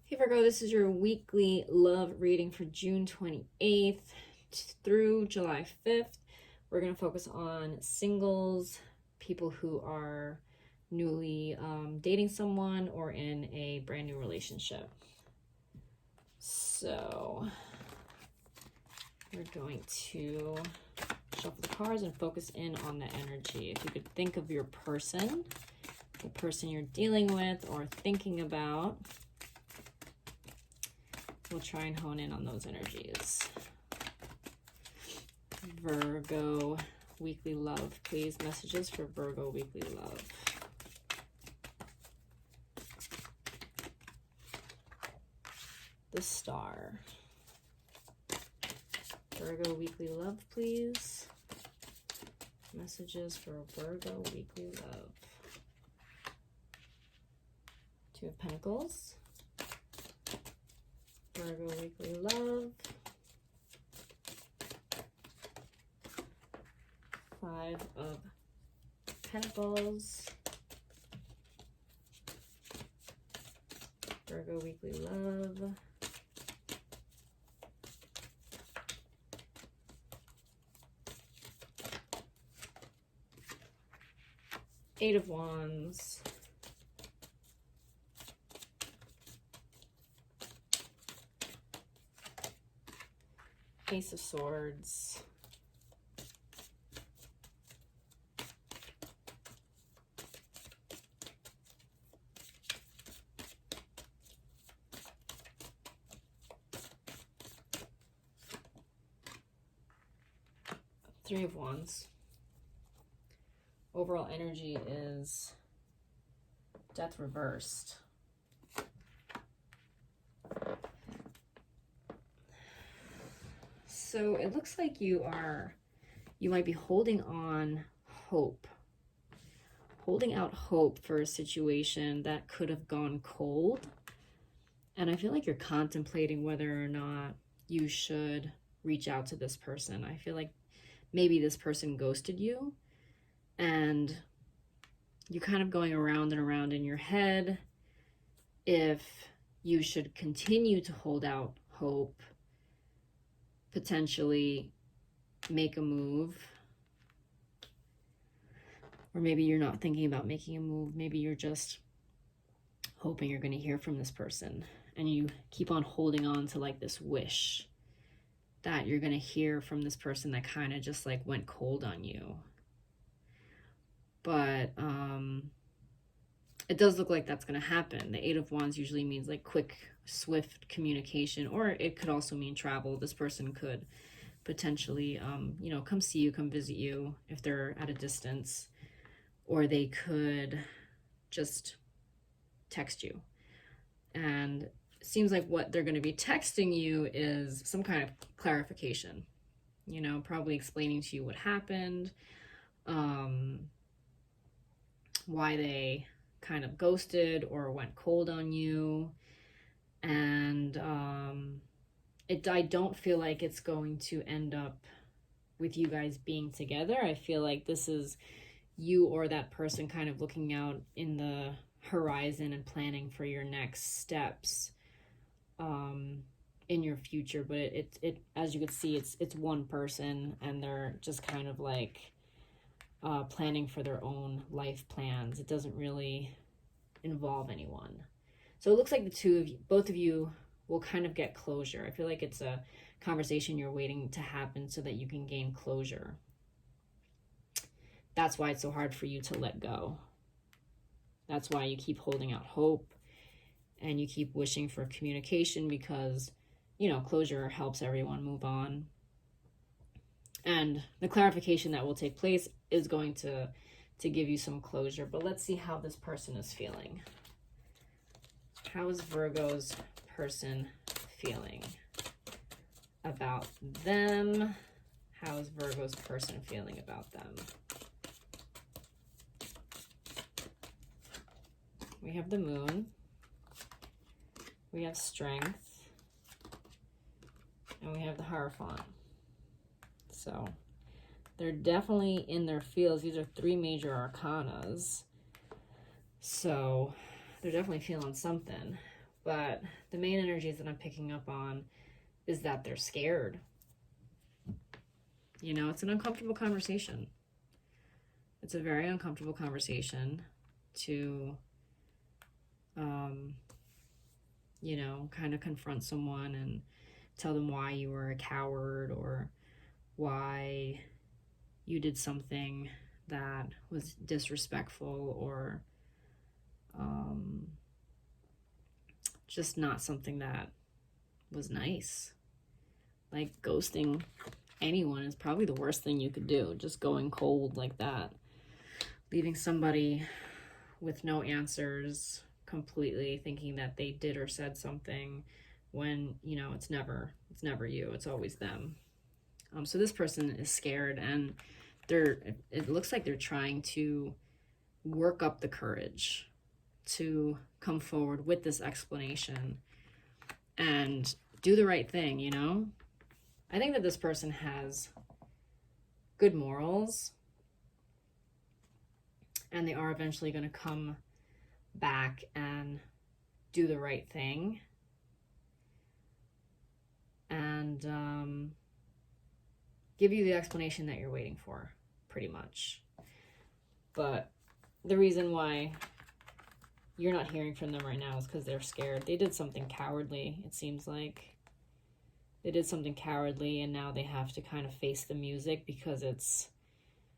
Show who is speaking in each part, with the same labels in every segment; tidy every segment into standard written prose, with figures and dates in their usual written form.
Speaker 1: Hey Virgo, this is your weekly love reading for June 28th through July 5th. We're going to focus on singles, people who are newly dating someone or in a brand new relationship. So we're going to shuffle the cards and focus in on the energy. If you could think of your person, the person you're dealing with or thinking about, we'll try and hone in on those energies. Virgo weekly love, please. Messages for Virgo weekly love. The Star. Virgo weekly love, please. Messages for Virgo weekly love. Two of Pentacles. Virgo weekly love. Five of Pentacles. Virgo weekly love. Eight of Wands. Ace of Swords. Three of Wands. Overall energy is Death reversed. So it looks like you might be holding on hope. Holding out hope for a situation that could have gone cold. And I feel like you're contemplating whether or not you should reach out to this person. I feel like maybe this person ghosted you and you're kind of going around and around in your head if you should continue to hold out hope, potentially make a move. Or maybe you're not thinking about making a move. Maybe you're just hoping you're going to hear from this person. And you keep on holding on to like this wish that you're going to hear from this person that kind of just like went cold on you. But it does look like that's going to happen. The Eight of Wands usually means like quick, swift communication, or it could also mean travel. This person could potentially, come see you, come visit you if they're at a distance, or they could just text you. And it seems like what they're going to be texting you is some kind of clarification, probably explaining to you what happened, why they kind of ghosted or went cold on you. And I don't feel like it's going to end up with you guys being together. I feel like this is you or that person kind of looking out in the horizon and planning for your next steps in your future. But it as you can see, it's one person, and they're just kind of like planning for their own life plans. It doesn't really involve anyone. So it looks like both of you will kind of get closure. I feel like it's a conversation you're waiting to happen so that you can gain closure. That's why it's so hard for you to let go. That's why you keep holding out hope and you keep wishing for communication, because, closure helps everyone move on. And the clarification that will take place is going to give you some closure. But let's see how this person is feeling. How is Virgo's person feeling about them? How is Virgo's person feeling about them? We have the Moon. We have Strength. And we have the Hierophant. So they're definitely in their fields. These are three major arcanas. So they're definitely feeling something. But the main energies that I'm picking up on is that they're scared. You know, it's an uncomfortable conversation. It's a very uncomfortable conversation to, you know, kind of confront someone and tell them why you were a coward or why you did something that was disrespectful or just not something that was nice. Like ghosting anyone is probably the worst thing you could do. Just going cold like that. Leaving somebody with no answers, completely thinking that they did or said something when, you know, it's never you, it's always them. So this person is scared, and it looks like they're trying to work up the courage to come forward with this explanation and do the right thing, you know? I think that this person has good morals, and they are eventually going to come back and do the right thing. And give you the explanation that you're waiting for, pretty much. But the reason why you're not hearing from them right now is because they're scared. They did something cowardly, it seems like. They did something cowardly, and now they have to kind of face the music because it's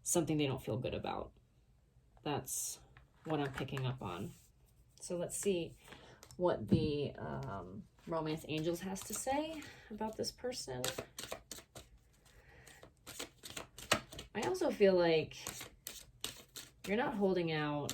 Speaker 1: something they don't feel good about. That's what I'm picking up on. So let's see what the Romance Angels has to say about this person. I also feel like you're not holding out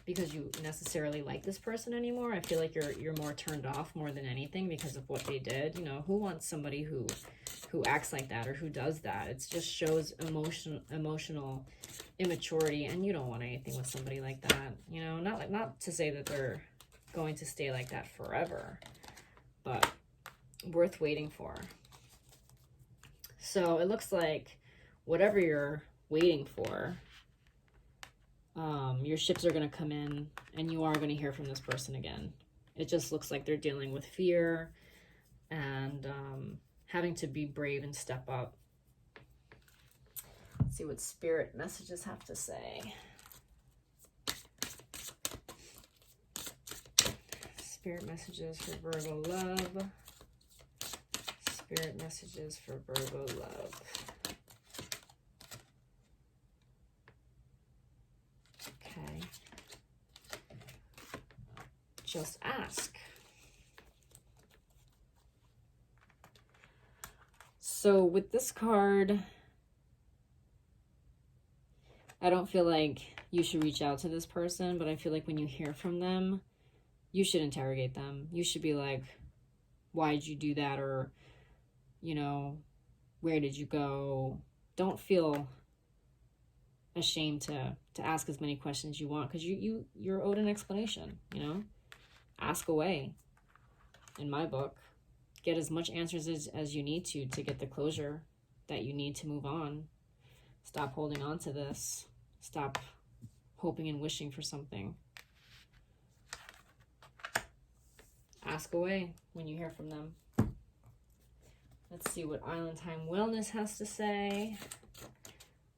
Speaker 1: because you necessarily like this person anymore. I feel like you're more turned off more than anything because of what they did. You know, who wants somebody who acts like that or who does that? It just shows emotional immaturity, and you don't want anything with somebody like that. You know, not to say that they're going to stay like that forever, but worth waiting for. So it looks like whatever you're waiting for, your ships are going to come in, and you are going to hear from this person again. It just looks like they're dealing with fear and having to be brave and step up. Let's see what spirit messages have to say. Spirit messages for Virgo love. Spirit messages for Virgo love. Okay. Just ask. So with this card, I don't feel like you should reach out to this person, but I feel like when you hear from them, you should interrogate them. You should be like, why'd you do that? Or, you know, where did you go? Don't feel ashamed to ask as many questions you want, because you're owed an explanation, you know? Ask away, in my book. Get as much answers as you need to get the closure that you need to move on. Stop holding on to this. Stop hoping and wishing for something. Ask away when you hear from them. Let's see what Island Time Wellness has to say.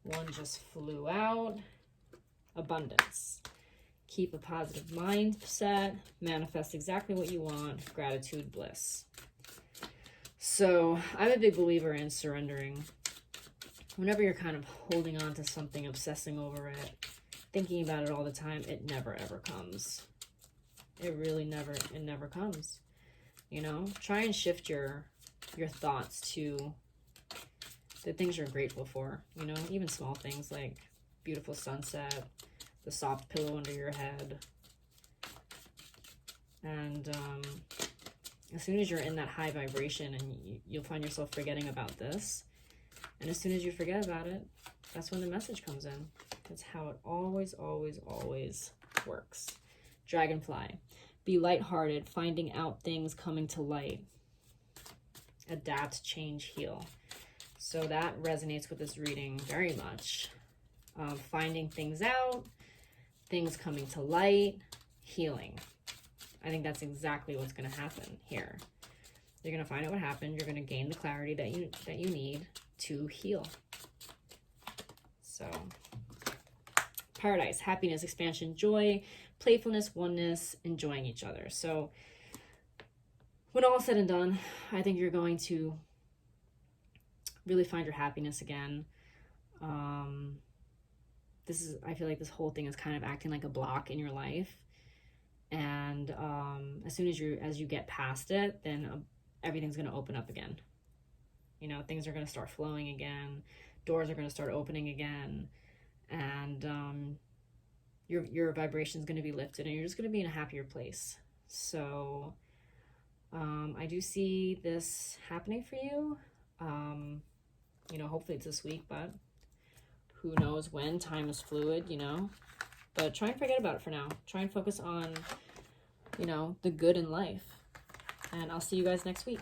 Speaker 1: One just flew out. Abundance. Keep a positive mindset. Manifest exactly what you want. Gratitude, bliss. So I'm a big believer in surrendering. Whenever you're kind of holding on to something, obsessing over it, thinking about it all the time, it never ever comes. It really never comes. You know, try and shift your thoughts to the things you're grateful for. You know, even small things like beautiful sunset, the soft pillow under your head. And as soon as you're in that high vibration, and you'll find yourself forgetting about this. And as soon as you forget about it, that's when the message comes in. That's how it always, always, always works. Dragonfly. Be lighthearted, finding out things coming to light. Adapt, change, heal. So that resonates with this reading very much. Finding things out, things coming to light, healing. I think that's exactly what's going to happen here. You're going to find out what happened. You're going to gain the clarity that you need to heal. So, Paradise, happiness, expansion, joy, playfulness, oneness, enjoying each other. So, when all is said and done, I think you're going to really find your happiness again. I feel like this whole thing is kind of acting like a block in your life. And as soon as you get past it, then everything's going to open up again. You know, things are going to start flowing again. Doors are going to start opening again. And your vibration is going to be lifted, and you're just going to be in a happier place. So I do see this happening for you. You know, hopefully it's this week, but who knows when. Time is fluid, you know. But try and forget about it for now. Try and focus on, you know, the good in life. And I'll see you guys next week.